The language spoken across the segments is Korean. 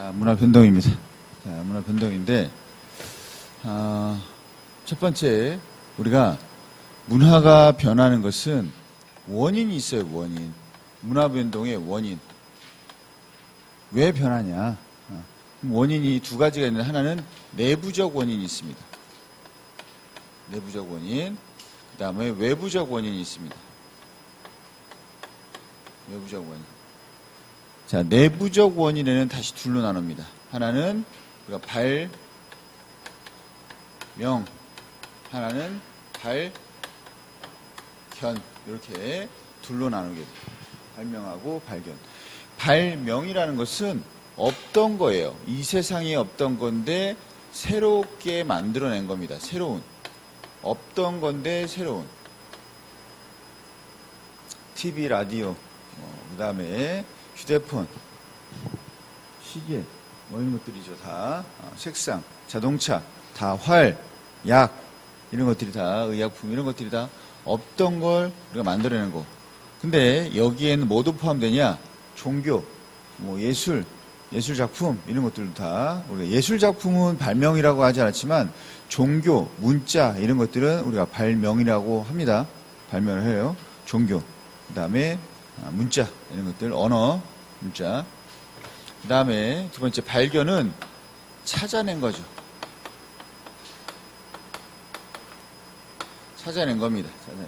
자, 문화 변동입니다. 자, 문화 변동인데, 첫 번째, 우리가 문화가 변하는 것은 원인이 있어요, 원인. 문화 변동의 원인. 왜 변하냐? 원인이 두 가지가 있는데, 하나는 내부적 원인이 있습니다. 내부적 원인. 그 다음에 외부적 원인이 있습니다. 외부적 원인. 자, 내부적 원인에는 다시 둘로 나눕니다. 하나는 우리가 발명, 하나는 발견, 이렇게 둘로 나누게 됩니다. 발명하고 발견. 발명이라는 것은 없던 거예요. 이 세상에 없던 건데 새롭게 만들어낸 겁니다. 새로운. 없던 건데 새로운. TV, 라디오, 그 다음에 휴대폰, 시계, 이런 것들이죠. 다. 색상, 자동차, 다 활, 약, 이런 것들이 다, 의약품, 이런 것들이 다 없던 걸 우리가 만들어낸 거. 근데 여기에는 뭐도 포함되냐? 종교, 예술, 예술작품, 이런 것들도 다, 우리가 예술작품은 발명이라고 하지 않았지만, 종교, 문자, 이런 것들은 우리가 발명이라고 합니다. 발명을 해요. 종교. 그 다음에 문자, 이런 것들, 언어, 문자. 그 다음에 두 번째 발견은 찾아낸 거죠. 찾아낸 겁니다. 찾아낸.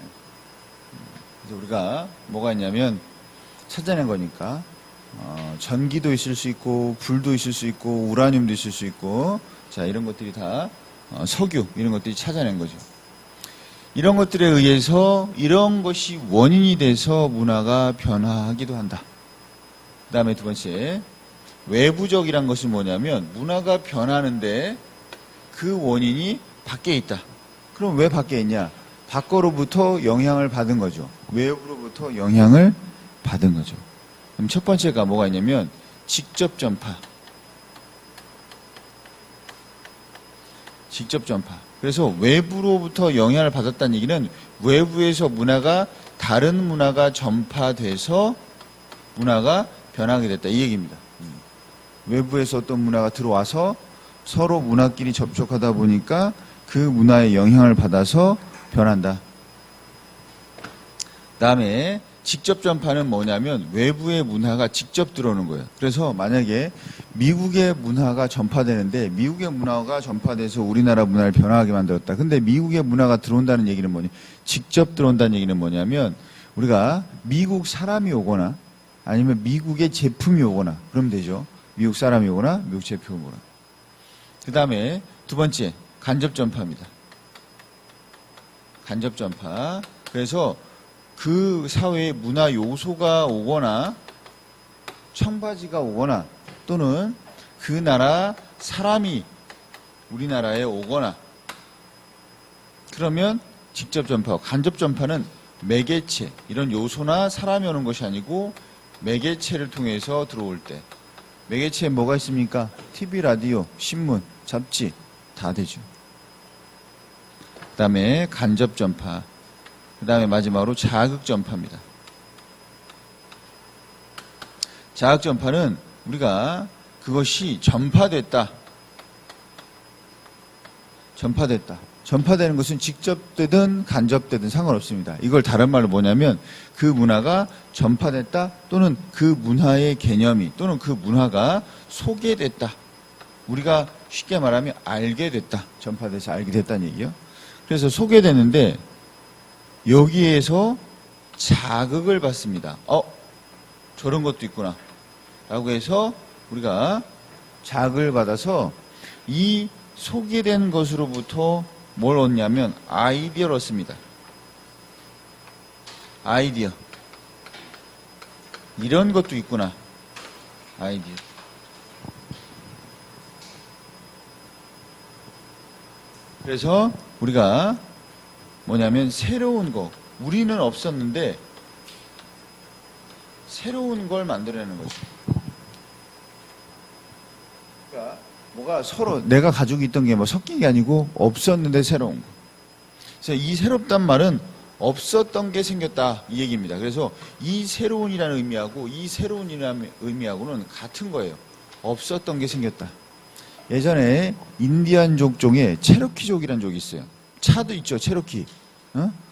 그래서 우리가 뭐가 있냐면 찾아낸 거니까 전기도 있을 수 있고 불도 있을 수 있고 우라늄도 있을 수 있고 자 이런 것들이 다 석유 이런 것들이 찾아낸 거죠. 이런 것들에 의해서 이런 것이 원인이 돼서 문화가 변화하기도 한다. 그 다음에 두 번째, 외부적이란 것이 뭐냐면 문화가 변하는데 그 원인이 밖에 있다. 그럼 왜 밖에 있냐? 밖으로부터 영향을 받은 거죠. 외부로부터 영향을 받은 거죠. 그럼 첫 번째가 뭐가 있냐면 직접 전파. 직접 전파. 그래서 외부로부터 영향을 받았다는 얘기는 외부에서 문화가 다른 문화가 전파돼서 문화가 변하게 됐다 이 얘기입니다. 외부에서 어떤 문화가 들어와서 서로 문화끼리 접촉하다 보니까 그 문화의 영향을 받아서 변한다. 그다음에 직접 전파는 뭐냐면 외부의 문화가 직접 들어오는 거예요. 그래서 만약에 미국의 문화가 전파되는데 미국의 문화가 전파돼서 우리나라 문화를 변화하게 만들었다. 근데 미국의 문화가 들어온다는 얘기는 뭐냐? 직접 들어온다는 얘기는 뭐냐면 우리가 미국 사람이 오거나 아니면 미국의 제품이 오거나 그러면 되죠. 미국 사람이 오거나 미국 제품이 오거나. 그 다음에 두 번째 간접 전파입니다. 간접 전파. 그래서 그 사회에 문화 요소가 오거나 청바지가 오거나 또는 그 나라 사람이 우리나라에 오거나 그러면 직접 전파, 간접 전파는 매개체 이런 요소나 사람이 오는 것이 아니고 매개체를 통해서 들어올 때 매개체에 뭐가 있습니까? TV, 라디오, 신문, 잡지 다 되죠. 그 다음에 간접 전파 그 다음에 마지막으로 자극 전파입니다. 자극 전파는 우리가 그것이 전파됐다. 전파되는 것은 직접되든 간접되든 상관없습니다. 이걸 다른 말로 뭐냐면 그 문화가 전파됐다 또는 그 문화의 개념이 또는 그 문화가 소개됐다. 우리가 쉽게 말하면 알게 됐다. 전파돼서 알게 됐다는 얘기요. 그래서 소개되는데 여기에서 자극을 받습니다. 저런 것도 있구나. 라고 해서 우리가 자극을 받아서 이 소개된 것으로부터 뭘 얻냐면 아이디어를 얻습니다. 아이디어. 이런 것도 있구나. 아이디어. 그래서 우리가 뭐냐면 새로운 거. 우리는 없었는데 새로운 걸 만들어내는 거죠. 그러니까 뭐가 서로 내가 가지고 있던 게 섞인 게 아니고 없었는데 새로운 거. 그래서 이 새롭단 말은 없었던 게 생겼다 이 얘기입니다. 그래서 이 새로운이라는 의미하고 이 새로운이라는 의미하고는 같은 거예요. 없었던 게 생겼다. 예전에 인디안족 중에 체로키족이라는 족이 있어요. 차도 있죠, 체로키.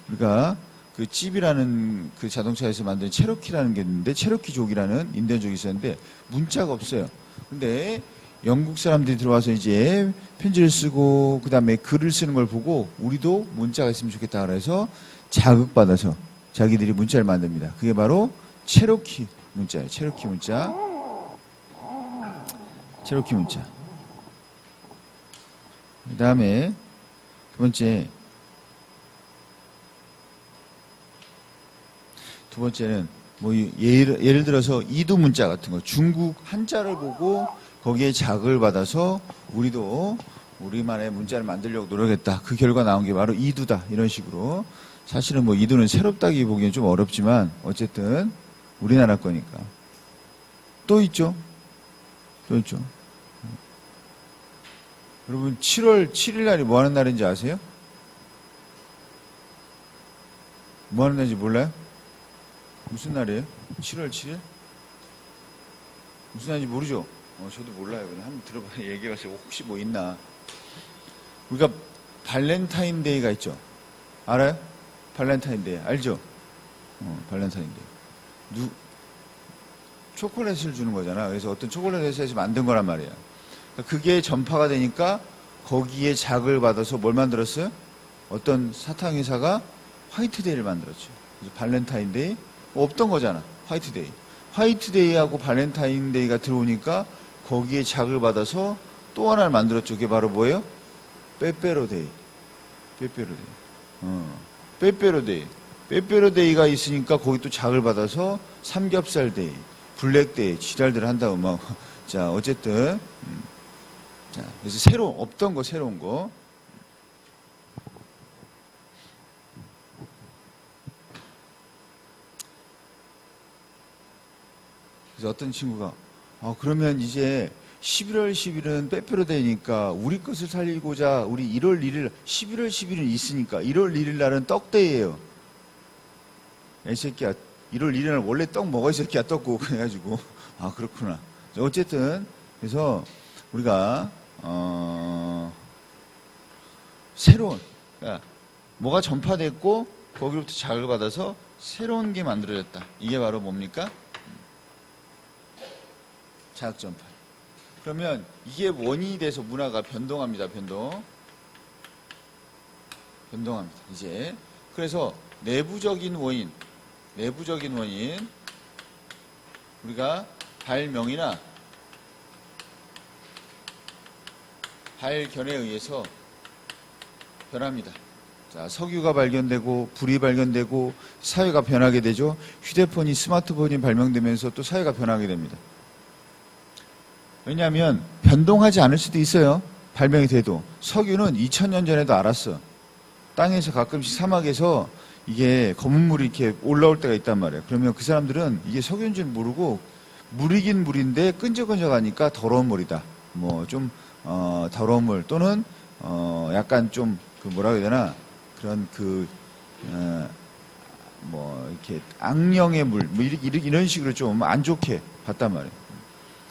그러니까 그 찝이라는 그 자동차에서 만든 체로키라는 게 있는데, 체로키족이라는 인디안족이 있었는데 문자가 없어요. 근데 영국 사람들이 들어와서 이제 편지를 쓰고 그다음에 글을 쓰는 걸 보고 우리도 문자가 있으면 좋겠다 그래서 자극받아서 자기들이 문자를 만듭니다. 그게 바로 체로키 문자예요. 체로키 문자. 체로키 문자. 그 다음에 두 번째는 뭐 예를 들어서 이두 문자 같은 거, 중국 한자를 보고 거기에 자극을 받아서 우리도 우리만의 문자를 만들려고 노력했다. 그 결과 나온 게 바로 이두다. 이런 식으로. 사실은 뭐 이두는 새롭다기 보기엔 좀 어렵지만 어쨌든 우리나라 거니까. 또 있죠. 또 있죠. 여러분 7월 7일 날이 뭐 하는 날인지 아세요? 뭐 하는 날인지 몰라요? 무슨 날이에요? 7월 7일? 무슨 날인지 모르죠? 저도 몰라요. 그냥 한번 들어봐요. 얘기해봤어요. 혹시 뭐 있나. 우리가 발렌타인데이가 있죠. 알아요? 발렌타인데이. 알죠? 발렌타인데이. 초콜릿을 주는 거잖아. 그래서 어떤 초콜릿 회사에서 만든 거란 말이야. 그러니까 그게 전파가 되니까 거기에 자극을 받아서 뭘 만들었어요? 어떤 사탕 회사가 화이트데이를 만들었죠. 그래서 발렌타인데이. 없던 거잖아. 화이트데이. 화이트데이하고 발렌타인데이가 들어오니까 거기에 자극을 받아서 또 하나를 만들었죠. 그게 바로 뭐예요? 빼빼로데이. 빼빼로데이. 빼빼로데이. 빼빼로데이가 있으니까 거기 또 자극을 받아서 삼겹살데이, 블랙데이, 지랄들 한다고 막. 자, 어쨌든. 자, 그래서 없던 거, 새로운 거. 그래서 어떤 친구가 그러면 이제 11월 10일은 빼빼로데이니까 우리 것을 살리고자 우리 1월 1일 11월 10일은 있으니까 1월 1일 날은 떡데이예요. 이 새끼야 1월 1일 날 원래 떡 먹어 이 새끼야 떡국 해가지고 그렇구나. 어쨌든 그래서 우리가 새로운 그러니까 뭐가 전파됐고 거기로부터 자극을 받아서 새로운 게 만들어졌다. 이게 바로 뭡니까? 자극전파. 그러면 이게 원인이 돼서 문화가 변동합니다. 변동합니다. 이제 그래서 내부적인 원인 우리가 발명이나 발견에 의해서 변합니다. 자, 석유가 발견되고 불이 발견되고 사회가 변하게 되죠. 휴대폰이 스마트폰이 발명되면서 또 사회가 변하게 됩니다. 왜냐하면 변동하지 않을 수도 있어요. 발명이 돼도. 석유는 2000년 전에도 알았어. 땅에서 가끔씩 사막에서 이게 검은 물이 이렇게 올라올 때가 있단 말이에요. 그러면 그 사람들은 이게 석유인 줄 모르고 물이긴 물인데 끈적끈적하니까 더러운 물이다. 뭐 좀 더러운 물 또는 약간 좀 그 뭐라 해야 되나 그런 뭐 이렇게 악령의 물 뭐 이런 식으로 좀 안 좋게 봤단 말이에요.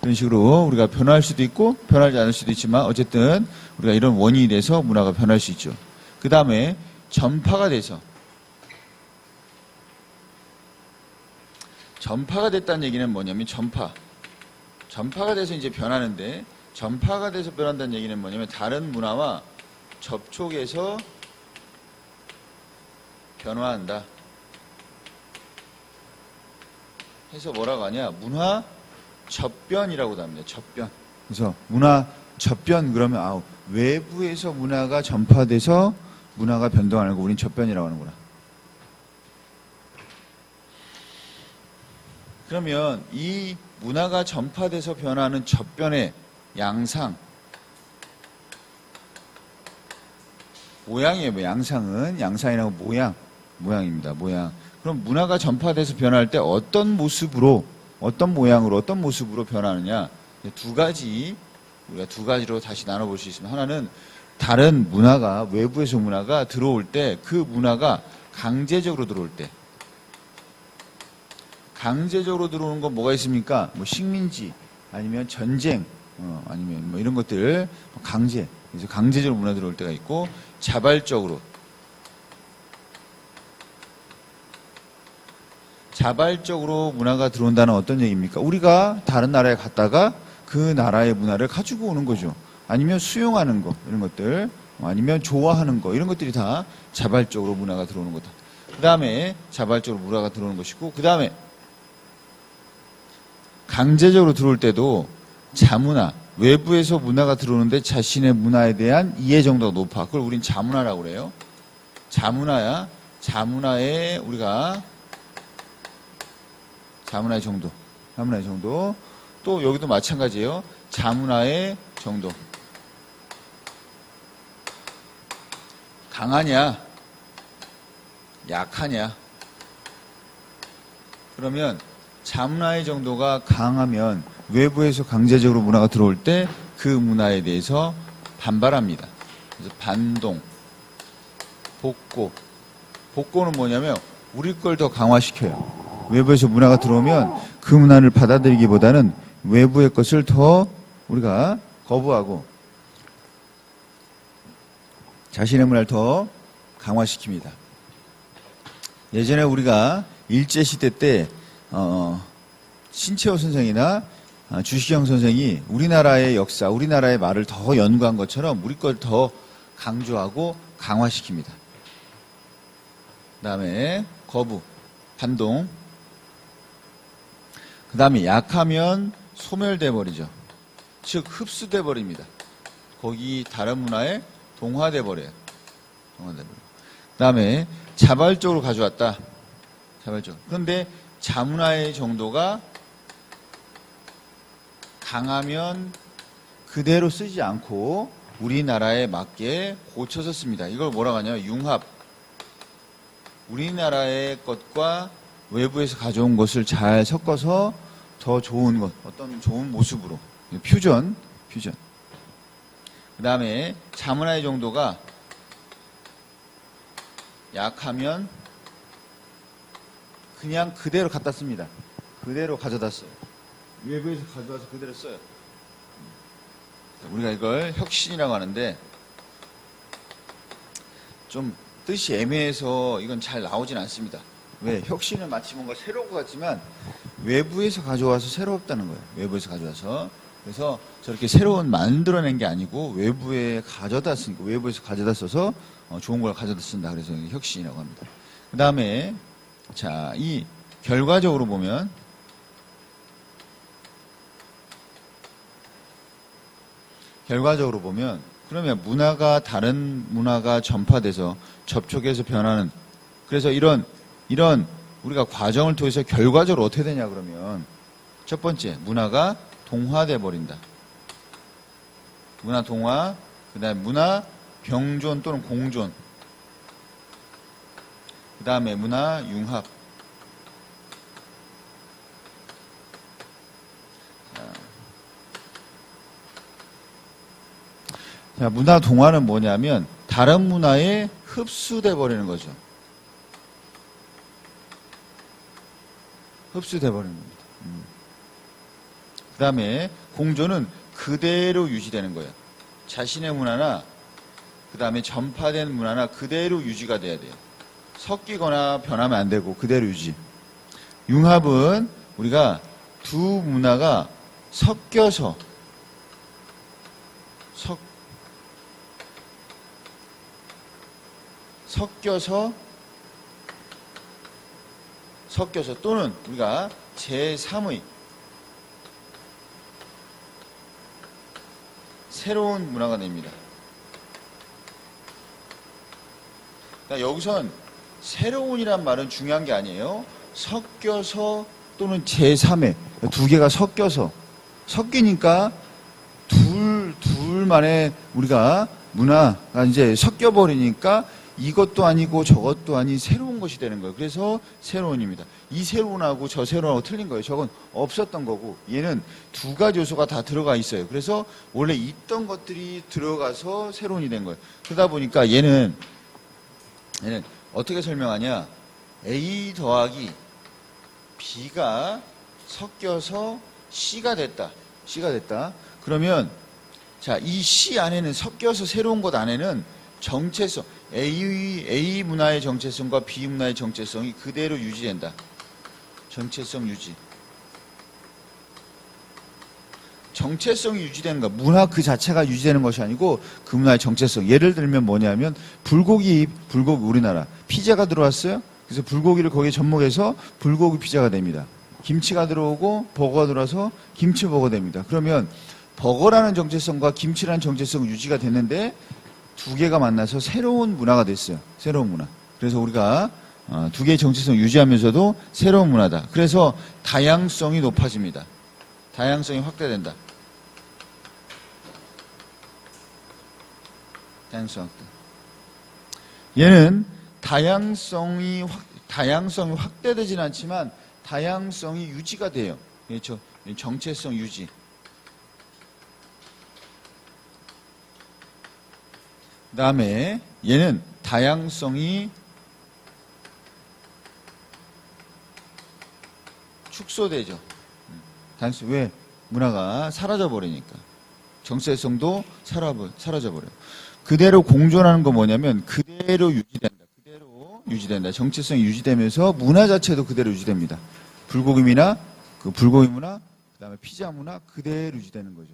그런 식으로 우리가 변할 수도 있고 변하지 않을 수도 있지만 어쨌든 우리가 이런 원인이 돼서 문화가 변할 수 있죠. 그 다음에 전파가 됐다는 얘기는 뭐냐면 전파가 돼서 이제 변하는데 전파가 돼서 변한다는 얘기는 뭐냐면 다른 문화와 접촉해서 변화한다. 해서 뭐라고 하냐? 문화 접변이라고도 합니다. 접변. 그래서 문화 접변 그러면 외부에서 문화가 전파돼서 문화가 변동하는 거 우린 접변이라고 하는구나. 그러면 이 문화가 전파돼서 변하는 접변의 양상 모양이에요. 뭐 양상이라고 모양입니다. 모양. 그럼 문화가 전파돼서 변할 때 어떤 모습으로 어떤 모양으로 어떤 모습으로 변하느냐 우리가 두 가지로 다시 나눠볼 수 있습니다. 하나는 다른 문화가 외부에서 문화가 들어올 때 그 문화가 강제적으로 들어올 때 강제적으로 들어오는 건 뭐가 있습니까? 뭐 식민지 아니면 전쟁 아니면 뭐 이런 것들 그래서 강제적으로 문화 들어올 때가 있고, 자발적으로 문화가 들어온다는 어떤 얘기입니까? 우리가 다른 나라에 갔다가 그 나라의 문화를 가지고 오는 거죠. 아니면 수용하는 거, 이런 것들, 아니면 좋아하는 거, 이런 것들이 다 자발적으로 문화가 들어오는 거다. 그 다음에 자발적으로 문화가 들어오는 것이고, 그 다음에 강제적으로 들어올 때도 자문화, 외부에서 문화가 들어오는데 자신의 문화에 대한 이해 정도가 높아. 그걸 우린 자문화라고 그래요. 자문화야. 자문화의 정도. 또 여기도 마찬가지예요. 자문화의 정도. 강하냐, 약하냐. 그러면 자문화의 정도가 강하면 외부에서 강제적으로 문화가 들어올 때 그 문화에 대해서 반발합니다. 그래서 반동, 복고. 복고는 뭐냐면 우리 걸 더 강화시켜요. 외부에서 문화가 들어오면 그 문화를 받아들이기보다는 외부의 것을 더 우리가 거부하고 자신의 문화를 더 강화시킵니다. 예전에 우리가 일제시대 때 신채호 선생이나 주시경 선생이 우리나라의 역사, 우리나라의 말을 더 연구한 것처럼 우리 걸 더 강조하고 강화시킵니다. 그 다음에 거부, 반동. 그 다음에 약하면 소멸돼 버리죠. 즉 흡수돼 버립니다. 거기 다른 문화에 동화돼 버려요. 그 다음에 자발적으로 가져왔다. 자발적으로. 그런데 자문화의 정도가 강하면 그대로 쓰지 않고 우리나라에 맞게 고쳐서 씁니다. 이걸 뭐라고 하냐면 융합. 우리나라의 것과 외부에서 가져온 것을 잘 섞어서 더 좋은 것, 어떤 좋은 모습으로. 퓨전. 그 다음에 자문화의 정도가 약하면 그냥 그대로 갖다 씁니다. 그대로 가져다 써요. 외부에서 가져와서 그대로 써요. 우리가 이걸 혁신이라고 하는데 좀 뜻이 애매해서 이건 잘 나오진 않습니다. 왜? 혁신은 마치 뭔가 새로운 것 같지만 외부에서 가져와서 새롭다는 거예요. 외부에서 가져와서. 그래서 저렇게 새로운 만들어낸 게 아니고 외부에 가져다 쓴 거, 외부에서 가져다 써서 좋은 걸 가져다 쓴다. 그래서 혁신이라고 합니다. 그 다음에 자, 이 결과적으로 보면 그러면 다른 문화가 전파돼서 접촉해서 변하는, 그래서 이런 우리가 과정을 통해서 결과적으로 어떻게 되냐 그러면 첫 번째 문화가 동화돼 버린다. 문화 동화, 그 다음에 문화 병존 또는 공존, 그 다음에 문화 융합. 자, 문화 동화는 뭐냐면 다른 문화에 흡수돼 버리는 거죠. 흡수돼 버리는 겁니다. 그 다음에 공존은 그대로 유지되는 거예요. 자신의 문화나 그 다음에 전파된 문화나 그대로 유지가 돼야 돼요. 섞이거나 변하면 안 되고 그대로 유지. 융합은 우리가 두 문화가 섞여서 또는 우리가 제3의 새로운 문화가 됩니다. 그러니까 여기선 새로운이란 말은 중요한 게 아니에요. 섞여서 또는 제3의 두 개가 섞이니까 둘만의 우리가 문화가 이제 섞여버리니까 이것도 아니고 저것도 아닌 새로운 것이 되는 거예요. 그래서 새로운입니다. 이 새로운하고 저 새로운하고 틀린 거예요. 저건 없었던 거고 얘는 두 가지 요소가 다 들어가 있어요. 그래서 원래 있던 것들이 들어가서 새로운이 된 거예요. 그러다 보니까 얘는 어떻게 설명하냐. A 더하기 B가 섞여서 C가 됐다. 그러면 자, 이 시 안에는 섞여서 새로운 것 안에는 정체성, A 문화의 정체성과 B 문화의 정체성이 그대로 유지된다. 정체성 유지. 정체성이 유지되는 거, 문화 그 자체가 유지되는 것이 아니고 그 문화의 정체성. 예를 들면 뭐냐면 불고기 우리나라 피자가 들어왔어요. 그래서 불고기를 거기에 접목해서 불고기 피자가 됩니다. 김치가 들어오고 버거가 들어와서 김치 버거 됩니다. 그러면 버거라는 정체성과 김치라는 정체성 유지가 됐는데 두 개가 만나서 새로운 문화가 됐어요. 새로운 문화. 그래서 우리가 두 개의 정체성 유지하면서도 새로운 문화다. 그래서 다양성이 높아집니다. 다양성이 확대된다. 다양성 확대. 얘는 다양성이 확대되진 않지만 다양성이 유지가 돼요. 그렇죠? 정체성 유지. 그 다음에 얘는 다양성이 축소되죠. 왜? 문화가 사라져버리니까. 정체성도 사라져버려요. 그대로 공존하는 거 뭐냐면 그대로 유지된다. 그대로 유지된다. 정체성이 유지되면서 문화 자체도 그대로 유지됩니다. 불고기 문화, 그 다음에 피자 문화 그대로 유지되는 거죠.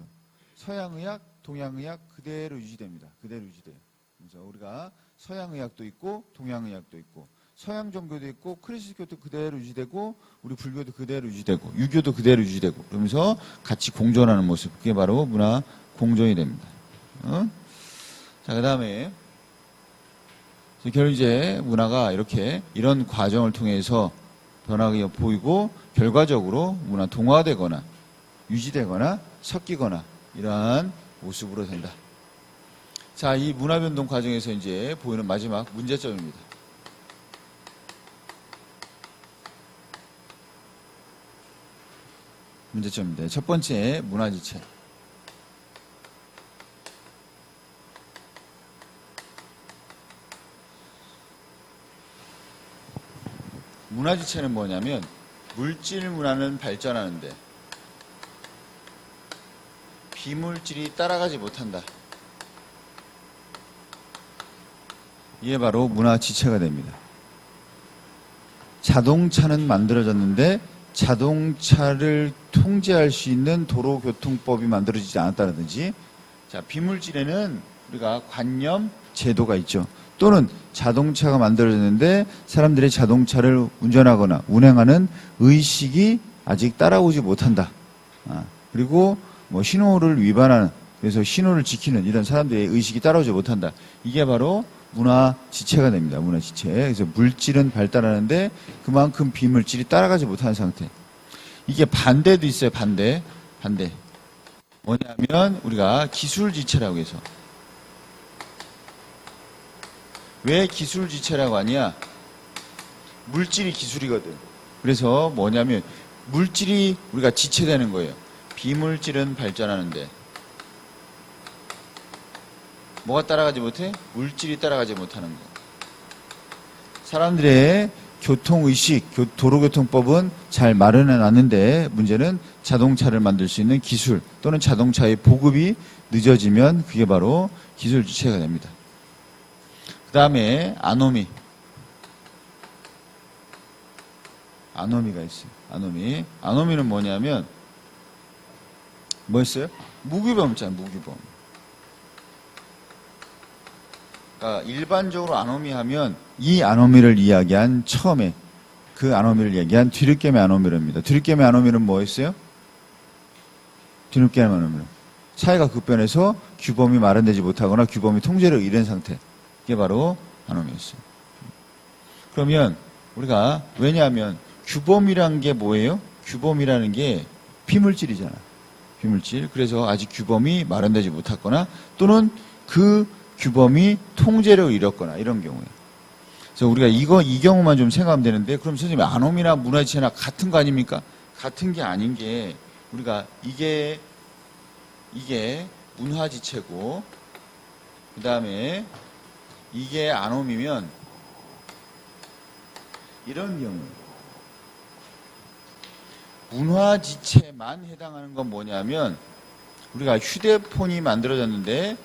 서양의학, 동양의학 그대로 유지됩니다. 그대로 유지돼요. 그래서 우리가 서양의학도 있고 동양의학도 있고 서양 종교도 있고 크리스교도 그대로 유지되고 우리 불교도 그대로 유지되고 유교도 그대로 유지되고 그러면서 같이 공존하는 모습 그게 바로 문화 공존이 됩니다. 자, 그 다음에 결국 이제 문화가 이런 과정을 통해서 변화가 보이고 결과적으로 문화 동화되거나 유지되거나 섞이거나 이러한 모습으로 된다. 자, 이 문화 변동 과정에서 이제 보이는 마지막 문제점입니다. 문제점입니다. 첫 번째, 문화지체. 문화지체는 뭐냐면 물질 문화는 발전하는데 비물질이 따라가지 못한다. 이게 바로 문화지체가 됩니다. 자동차는 만들어졌는데 자동차를 통제할 수 있는 도로교통법이 만들어지지 않았다든지, 자, 비물질에는 우리가 관념, 제도가 있죠. 또는 자동차가 만들어졌는데 사람들이 자동차를 운전하거나 운행하는 의식이 아직 따라오지 못한다. 그리고 뭐 신호를 위반하는, 그래서 신호를 지키는 이런 사람들의 의식이 따라오지 못한다. 이게 바로 문화지체가 됩니다. 문화지체. 그래서 물질은 발달하는데 그만큼 비물질이 따라가지 못하는 상태. 이게 반대도 있어요. 반대. 뭐냐면 우리가 기술지체라고 해서. 왜 기술지체라고 하냐? 물질이 기술이거든. 그래서 뭐냐면 물질이 우리가 지체되는 거예요. 비물질은 발전하는데 뭐가 따라가지 못해? 물질이 따라가지 못하는 거. 사람들의 교통의식, 도로교통법은 잘 마련해 놨는데 문제는 자동차를 만들 수 있는 기술 또는 자동차의 보급이 늦어지면 그게 바로 기술지체가 됩니다. 그 다음에 아노미가 있어요. 아노미는 뭐냐면 뭐였어요? 무규범 있잖아요. 무규범. 그러니까 일반적으로 아노미 하면 이 아노미를 이야기한 처음에 그 아노미를 이야기한 뒤늦게의 아노미입니다. 뒤늦게의 아노미는 뭐였어요? 뒤늦게의 아노미는 사회가 급변해서 규범이 마련되지 못하거나 규범이 통제를 잃은 상태. 이게 바로 아노미였어요. 그러면 우리가 왜냐하면 규범이란 게 뭐예요? 규범이라는 게 비물질이잖아. 비물질. 그래서 아직 규범이 마련되지 못했거나 또는 그 규범이 통제를 잃었거나 이런 경우에. 그래서 우리가 이 경우만 좀 생각하면 되는데 그럼 선생님 아노미나 문화지체나 같은 거 아닙니까? 같은 게 아닌 게 우리가 이게 문화지체고 그 다음에 이게 아노미면 이런 경우 문화지체만 해당하는 건 뭐냐면 우리가 휴대폰이 만들어졌는데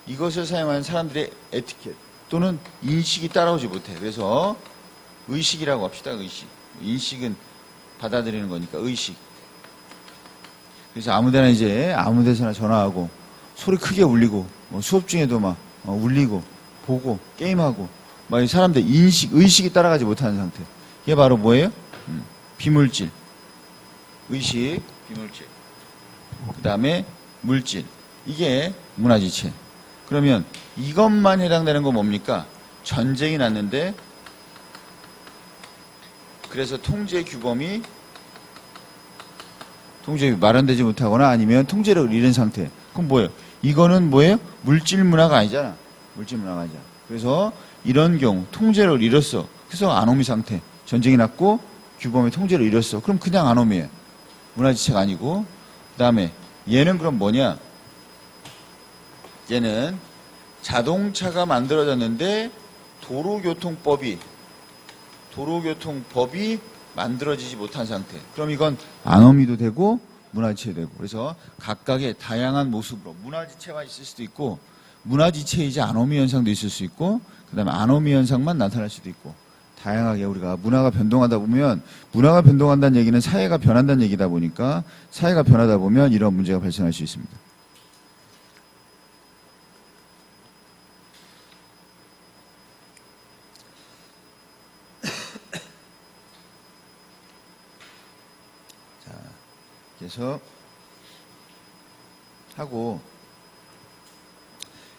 이것을 사용하는 사람들의 에티켓 또는 인식이 따라오지 못해. 그래서 의식이라고 합시다. 의식. 인식은 받아들이는 거니까 의식. 그래서 아무데나 이제 아무데서나 전화하고 소리 크게 울리고 수업 중에도 막 울리고 보고 게임하고 막 사람들 인식, 의식이 따라가지 못하는 상태. 이게 바로 뭐예요? 비물질. 의식, 비물질. 그 다음에 물질. 이게 문화지체. 그러면 이것만 해당되는 건 뭡니까? 전쟁이 났는데 그래서 통제 규범이 마련되지 못하거나 아니면 통제력을 잃은 상태. 그럼 뭐예요? 이거는 뭐예요? 물질 문화가 아니잖아. 물질 문화가 아니잖아. 그래서 이런 경우 통제력을 잃었어. 그래서 아노미 상태. 전쟁이 났고 규범의 통제를 잃었어. 그럼 그냥 아노미예요. 문화지체가 아니고. 그 다음에 얘는 그럼 뭐냐? 얘는 자동차가 만들어졌는데 도로교통법이 만들어지지 못한 상태. 그럼 이건 아노미도 되고 문화지체도 되고. 그래서 각각의 다양한 모습으로 문화지체가 있을 수도 있고 문화지체이자 아노미 현상도 있을 수 있고 그 다음에 아노미 현상만 나타날 수도 있고 다양하게 우리가 문화가 변동하다 보면 문화가 변동한다는 얘기는 사회가 변한다는 얘기다 보니까 사회가 변하다 보면 이런 문제가 발생할 수 있습니다. 자, 그래서 하고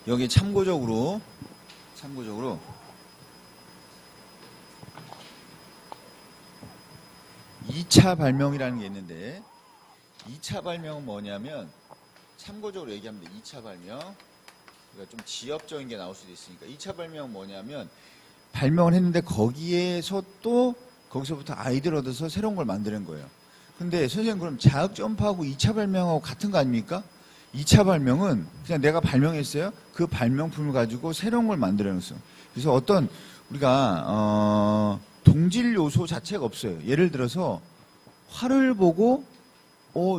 여기 참고적으로 2차 발명이라는 게 있는데 2차 발명은 뭐냐면 참고적으로 얘기하면 돼. 2차 발명 그러니까 좀 지엽적인 게 나올 수도 있으니까 2차 발명은 뭐냐면 발명을 했는데 거기서부터 아이디어를 얻어서 새로운 걸 만드는 거예요. 근데 선생님 그럼 자학 점프하고 2차 발명하고 같은 거 아닙니까? 2차 발명은 그냥 내가 발명했어요. 그 발명품을 가지고 새로운 걸 만들어냈어요. 그래서 어떤 우리가 동질 요소 자체가 없어요. 예를 들어서 활을 보고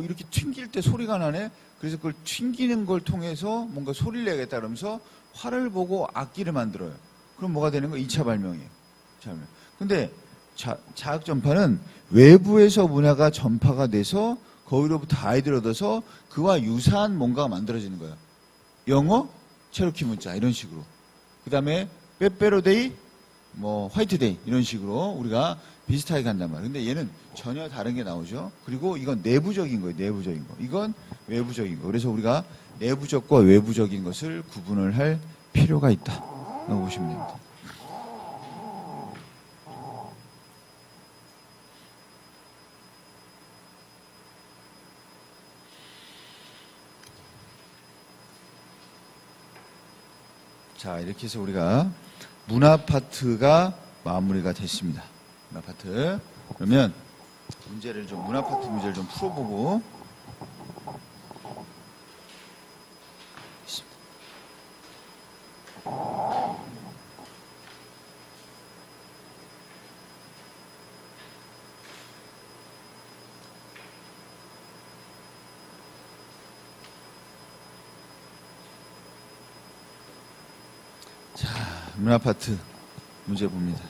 이렇게 튕길 때 소리가 나네. 그래서 그걸 튕기는 걸 통해서 뭔가 소리를 내겠다 그러면서 활을 보고 악기를 만들어요. 그럼 뭐가 되는 거예요? 2차 발명이에요. 근데 자학 전파는 외부에서 문화가 전파가 돼서 거기로부터 아이디어를 얻어서 그와 유사한 뭔가가 만들어지는 거예요. 영어, 체로키 문자 이런 식으로. 그 다음에 빼빼로데이, 화이트데이 이런 식으로 우리가 비슷하게 간단 말이에요. 근데 얘는 전혀 다른 게 나오죠. 그리고 이건 내부적인 거예요. 내부적인 거. 이건 외부적인 거. 그래서 우리가 내부적과 외부적인 것을 구분을 할 필요가 있다. 라고 보시면 됩니다. 자, 이렇게 해서 우리가 문화 파트가 마무리가 됐습니다. 문화 파트. 그러면 문화 파트 문제를 좀 풀어보고. 자, 문화 파트 문제 봅니다.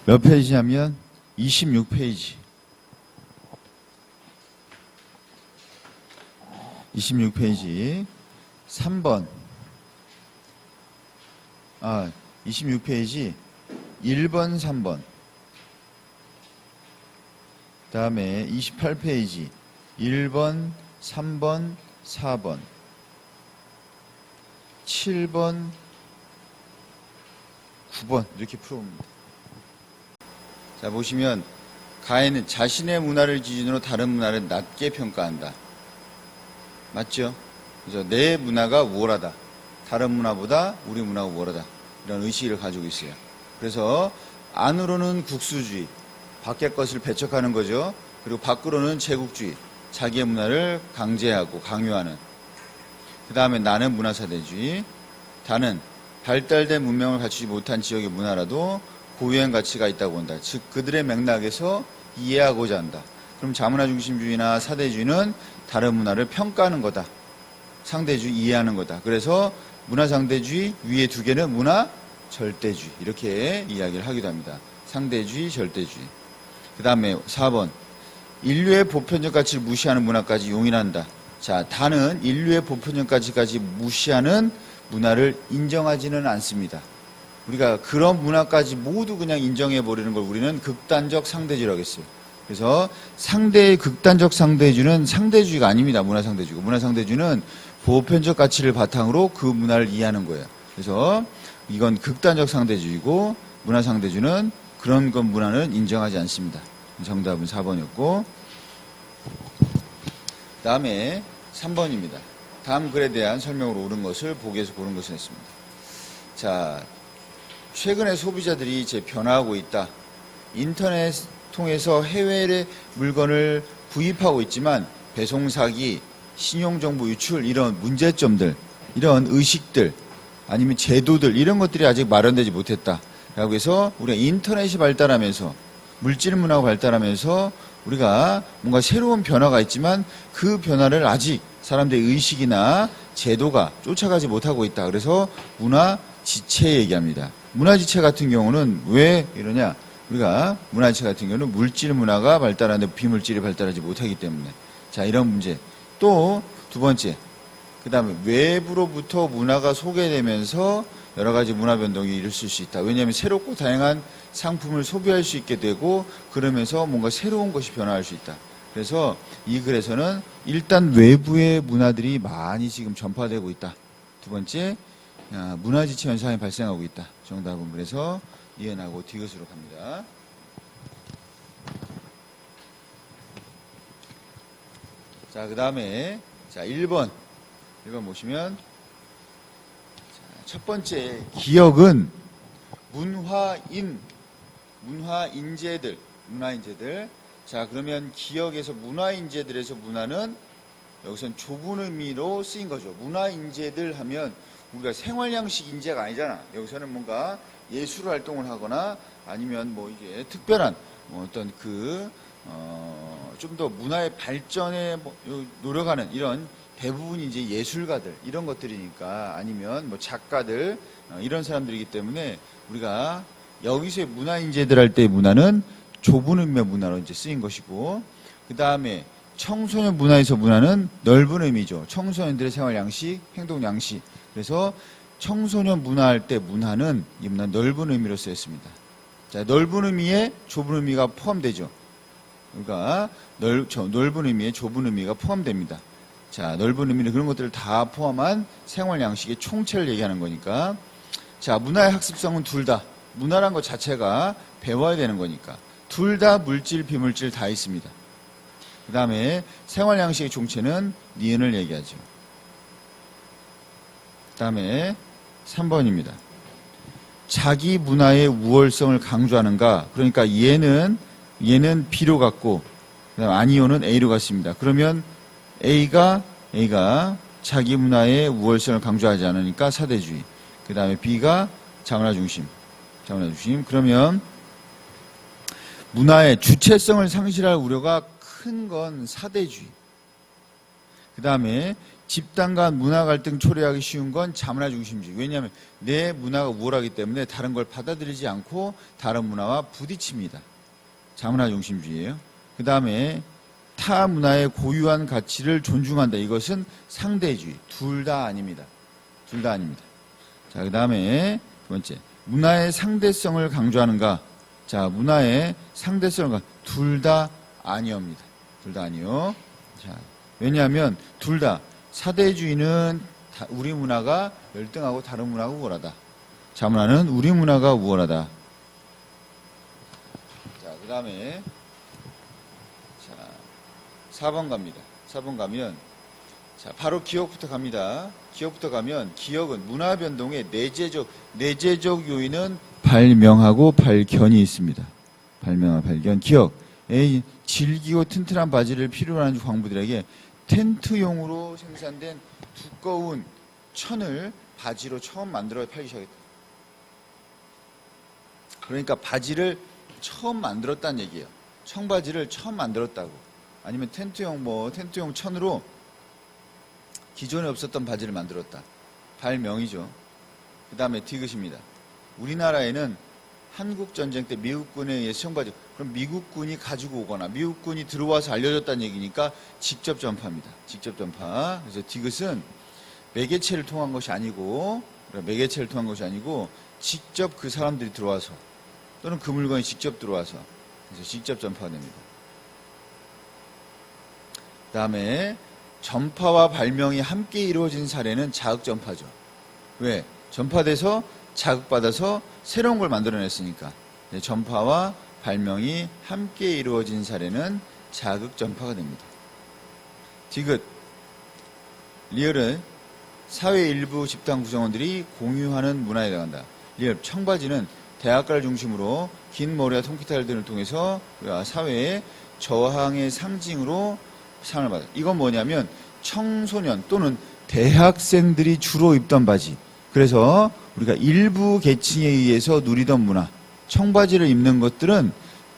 몇 페이지냐면 26페이지. 26페이지 3번. 26페이지 1번, 3번. 그 다음에 28페이지 1번, 3번, 4번, 7번, 9번 이렇게 풀어봅니다. 자, 보시면 가해는 자신의 문화를 기준으로 다른 문화를 낮게 평가한다. 맞죠? 그래서 내 문화가 우월하다. 다른 문화보다 우리 문화가 우월하다. 이런 의식을 가지고 있어요. 그래서 안으로는 국수주의, 밖의 것을 배척하는 거죠. 그리고 밖으로는 제국주의, 자기의 문화를 강제하고 강요하는. 그 다음에 나는 문화사대주의. 다는 발달된 문명을 갖추지 못한 지역의 문화라도 고유한 가치가 있다고 본다. 즉 그들의 맥락에서 이해하고자 한다. 그럼 자문화 중심주의나 사대주의는 다른 문화를 평가하는 거다. 상대주의 이해하는 거다. 그래서 문화 상대주의, 위에 두 개는 문화 절대주의. 이렇게 이야기를 하기도 합니다. 상대주의, 절대주의. 그 다음에 4번. 인류의 보편적 가치를 무시하는 문화까지 용인한다. 자, 다는 인류의 보편적 가치까지 무시하는 문화를 인정하지는 않습니다. 우리가 그런 문화까지 모두 그냥 인정해버리는 걸 우리는 극단적 상대주의라고 했어요. 그래서 극단적 상대주의는 상대주의가 아닙니다. 문화 상대주의가. 문화 상대주의는 보편적 가치를 바탕으로 그 문화를 이해하는 거예요. 그래서 이건 극단적 상대주의고 문화 상대주의는 그런 것 문화는 인정하지 않습니다. 정답은 4번이었고 다음에 3번입니다. 다음 글에 대한 설명으로 옳은 것을 보기에서 고른 것을 했습니다. 자, 최근에 소비자들이 이제 변화하고 있다. 인터넷 통해서 해외의 물건을 구입하고 있지만 배송 사기, 신용정보 유출 이런 문제점들, 이런 의식들 아니면 제도들 이런 것들이 아직 마련되지 못했다. 라고 해서 우리가 인터넷이 발달하면서 물질 문화가 발달하면서 우리가 뭔가 새로운 변화가 있지만 그 변화를 아직 사람들의 의식이나 제도가 쫓아가지 못하고 있다. 그래서 문화지체 얘기합니다. 문화지체 같은 경우는 왜 이러냐? 우리가 문화지체 같은 경우는 물질 문화가 발달하는데 비물질이 발달하지 못하기 때문에. 자, 이런 문제. 또 두 번째. 그 다음에 외부로부터 문화가 소개되면서 여러 가지 문화 변동이 일어날 수 있다. 왜냐하면 새롭고 다양한 상품을 소비할 수 있게 되고 그러면서 뭔가 새로운 것이 변화할 수 있다. 그래서 이 글에서는 일단 외부의 문화들이 많이 지금 전파되고 있다. 두 번째, 문화지체 현상이 발생하고 있다. 정답은 그래서 이해하고 디귿으로 갑니다. 자, 그 다음에 1번 보시면 첫 번째 기억은 문화인재들. 자, 그러면 기억에서 문화인재들에서 문화는 여기서는 좁은 의미로 쓰인 거죠. 문화인재들 하면 우리가 생활양식 인재가 아니잖아. 여기서는 뭔가 예술 활동을 하거나 아니면 뭐 이게 특별한 어떤 좀 더 문화의 발전에 노력하는 이런 대부분 이제 예술가들 이런 것들이니까 아니면 뭐 작가들 이런 사람들이기 때문에 우리가 여기서의 문화인재들 할 때의 문화는 좁은 의미의 문화로 이제 쓰인 것이고 그 다음에 청소년 문화에서 문화는 넓은 의미죠. 청소년들의 생활 양식, 행동 양식. 그래서 청소년 문화할 때 문화는 이 문화 넓은 의미로 쓰였습니다. 자, 넓은 의미에 좁은 의미가 포함되죠. 그러니까 넓은 의미에 좁은 의미가 포함됩니다. 자, 넓은 의미는 그런 것들을 다 포함한 생활 양식의 총체를 얘기하는 거니까. 자, 문화의 학습성은 둘 다. 문화란 것 자체가 배워야 되는 거니까. 둘 다 물질, 비물질 다 있습니다. 그 다음에 생활 양식의 총체는 니은을 얘기하죠. 그 다음에 3번입니다. 자기 문화의 우월성을 강조하는가? 그러니까 얘는 B로 갔고, 그 다음 아니오는 A로 갔습니다. 그러면 A가 자기 문화의 우월성을 강조하지 않으니까 사대주의. 그 다음에 B가 자문화 중심. 그러면 문화의 주체성을 상실할 우려가 큰 건 사대주의. 그 다음에 집단 간 문화 갈등 초래하기 쉬운 건 자문화 중심주의. 왜냐하면 내 문화가 우월하기 때문에 다른 걸 받아들이지 않고 다른 문화와 부딪힙니다. 자문화 중심주의예요. 그 다음에 타 문화의 고유한 가치를 존중한다. 이것은 상대주의. 둘 다 아닙니다. 자, 그 다음에 두 번째. 문화의 상대성을 강조하는가? 자, 문화의 상대성을 둘 다 아니옵니다. 둘 다 아니요. 자, 왜냐하면 둘 다 사대주의는 우리 문화가 열등하고 다른 문화가 우월하다. 자문화는 우리 문화가 우월하다. 자, 그 다음에 4번 갑니다. 4번 가면 자, 바로 기억부터 갑니다. 기억부터 가면 기억은 문화 변동의 내재적 요인은 발명하고 발견이 있습니다. 발명하고 발견. 기억. 질기고 튼튼한 바지를 필요로 하는 광부들에게 텐트용으로 생산된 두꺼운 천을 바지로 처음 만들어 팔기 시작했다. 그러니까 바지를 처음 만들었다는 얘기예요. 청바지를 처음 만들었다고. 아니면 텐트용 천으로 기존에 없었던 바지를 만들었다. 발명이죠. 그 다음에 디귿입니다. 우리나라에는 한국전쟁 때 미국군에 의해서 청바지, 그럼 미국군이 가지고 오거나 미국군이 들어와서 알려줬다는 얘기니까 직접 전파입니다. 직접 전파. 그래서 디귿은 매개체를 통한 것이 아니고, 직접 그 사람들이 들어와서 또는 그 물건이 직접 들어와서 그래서 직접 전파가 됩니다. 그 다음에 전파와 발명이 함께 이루어진 사례는 자극전파죠. 왜? 전파돼서 자극받아서 새로운 걸 만들어냈으니까. 전파와 발명이 함께 이루어진 사례는 자극전파가 됩니다. 디귿, 리을은 사회 일부 집단 구성원들이 공유하는 문화에 해당한다. 리을, 청바지는 대학가를 중심으로 긴 머리와 통기타를 등을 통해서 사회의 저항의 상징으로 상을 받아요. 이건 뭐냐면 청소년 또는 대학생들이 주로 입던 바지. 그래서 우리가 일부 계층에 의해서 누리던 문화, 청바지를 입는 것들은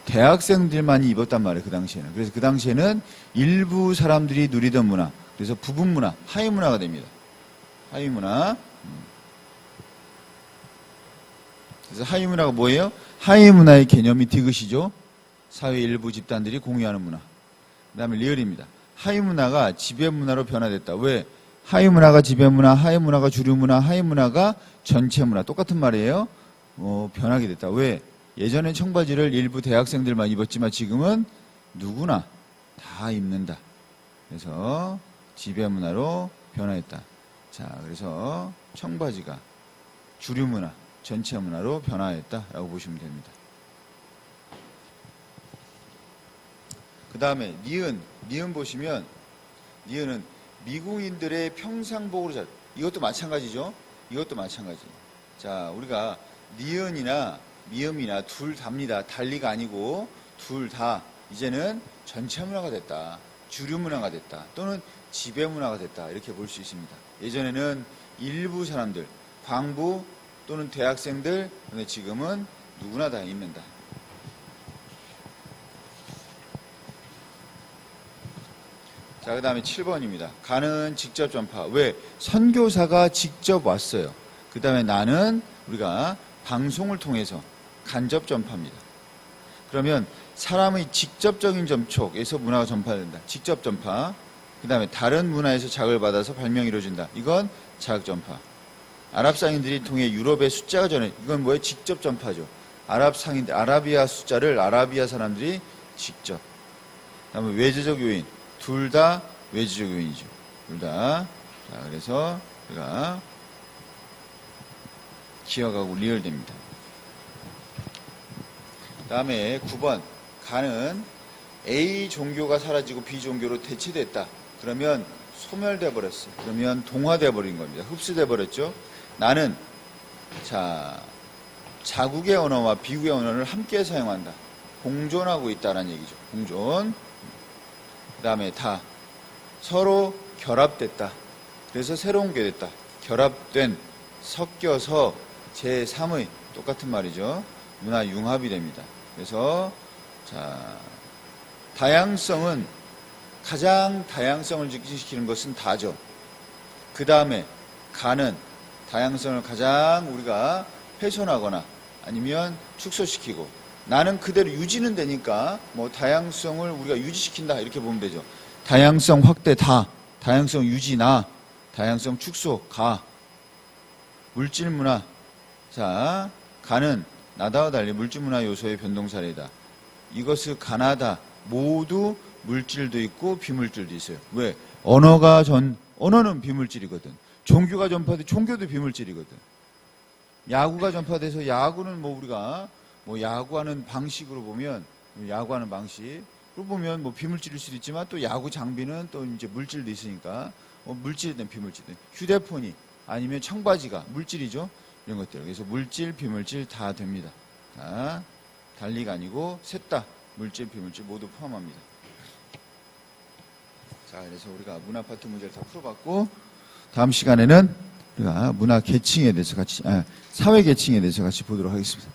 대학생들만이 입었단 말이에요. 그 당시에는. 그래서 그 당시에는 일부 사람들이 누리던 문화, 그래서 부분 문화, 하위 문화가 됩니다. 하위 문화. 그래서 하위 문화가 뭐예요? 하위 문화의 개념이 디귿이죠. 사회 일부 집단들이 공유하는 문화. 그 다음에 리을입니다. 하위 문화가 지배 문화로 변화됐다. 왜? 하위 문화가 지배 문화, 하위 문화가 주류 문화, 하위 문화가 전체 문화. 똑같은 말이에요. 변하게 됐다. 왜? 예전엔 청바지를 일부 대학생들만 입었지만 지금은 누구나 다 입는다. 그래서 지배 문화로 변화했다. 자, 그래서 청바지가 주류 문화, 전체 문화로 변화했다라고 보시면 됩니다. 그 다음에 니은 보시면 니은은 미국인들의 평상복으로 이것도 마찬가지죠. 이것도 마찬가지. 자, 우리가 니은이나 미음이나 둘 다입니다. 달리가 아니고 둘 다 이제는 전체 문화가 됐다. 주류 문화가 됐다. 또는 지배 문화가 됐다. 이렇게 볼 수 있습니다. 예전에는 일부 사람들, 광부 또는 대학생들, 근데 지금은 누구나 다 입는다. 자, 그 다음에 7번입니다. 가는 직접 전파. 왜? 선교사가 직접 왔어요. 그 다음에 나는 우리가 방송을 통해서 간접 전파입니다. 그러면 사람의 직접적인 접촉에서 문화가 전파된다. 직접 전파. 그 다음에 다른 문화에서 자극을 받아서 발명이 이루어진다. 이건 자극 전파. 아랍 상인들이 통해 유럽의 숫자가 전해. 이건 뭐예요? 직접 전파죠. 아랍 상인들, 아라비아 숫자를 아라비아 사람들이 직접. 그 다음에 외제적 요인. 둘 다 외지적 요인이죠. 둘 다. 자, 그래서 우리가 기억하고 리얼됩니다. 다음에 9번. 가는 A 종교가 사라지고 B 종교로 대체됐다. 그러면 소멸돼 버렸어. 그러면 동화돼 버린 겁니다. 흡수돼 버렸죠. 나는 자국의 언어와 비국의 언어를 함께 사용한다. 공존하고 있다는 얘기죠. 공존. 그 다음에 다 서로 결합됐다. 그래서 새로운 게 됐다. 결합된, 섞여서 제3의 똑같은 말이죠. 문화 융합이 됩니다. 그래서 다양성은 가장 다양성을 증진시키는 것은 다죠. 그 다음에 가는 다양성을 가장 우리가 훼손하거나 아니면 축소시키고 나는 그대로 유지는 되니까 뭐 다양성을 우리가 유지시킨다 이렇게 보면 되죠. 다양성 확대 다, 다양성 유지 나, 다양성 축소 가. 물질 문화. 자, 가는 나다와 달리 물질 문화 요소의 변동 사례다. 이것을 가나다. 모두 물질도 있고 비물질도 있어요. 왜? 언어는 비물질이거든. 종교가 전파돼 종교도 비물질이거든. 야구가 전파돼서 야구는 우리가 야구하는 방식으로 보면 야구하는 방식으로 보면 비물질일 수도 있지만 또 야구 장비는 또 이제 물질도 있으니까 물질이든 비물질이든 휴대폰이 아니면 청바지가 물질이죠. 이런 것들. 그래서 물질, 비물질 다 됩니다. 자, 달리가 아니고 셋 다 물질, 비물질 모두 포함합니다. 자, 그래서 우리가 문화 파트 문제를 다 풀어봤고 다음 시간에는 우리가 문화 계층에 대해서 사회 계층에 대해서 같이 보도록 하겠습니다.